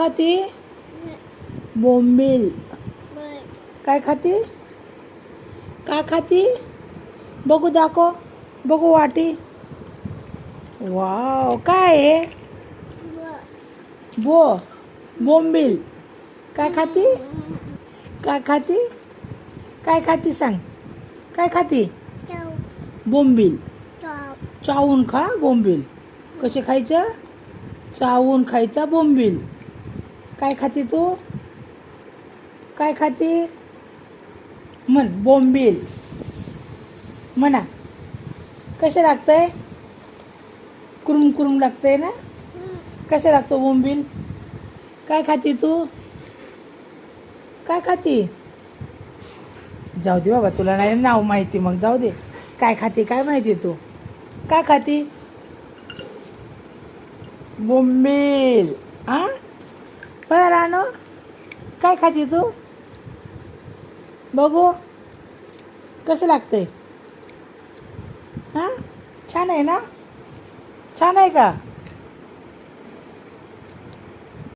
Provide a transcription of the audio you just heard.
खाती? बोंबील. काय खाती? काय खाती? बघू दाखव. बघू वाटी. वाव, काय आहे? बोंबील. काय खाती? काय खाती? काय खाती सांग. काय खाती? बोंबील. चावून खा बोंबील. कसे खायचं? चावून खायचा बोंबील. काय खाती तू? काय खाती? म्हण बोंबील. म्हणा. कसे लागतंय? कुरुम कुरुम लागतंय ना? कसे लागतो बोंबील? काय खाती तू? काय खाती? जाऊ दे बाबा, तुला नाही नाव माहिती, मग जाऊ दे. काय खाती काय माहिती तू? काय खाती? बोंबील. हां, बरं रानो, काय खाती तू? बघू कसं लागतंय. हां, छान आहे ना? छान आहे का?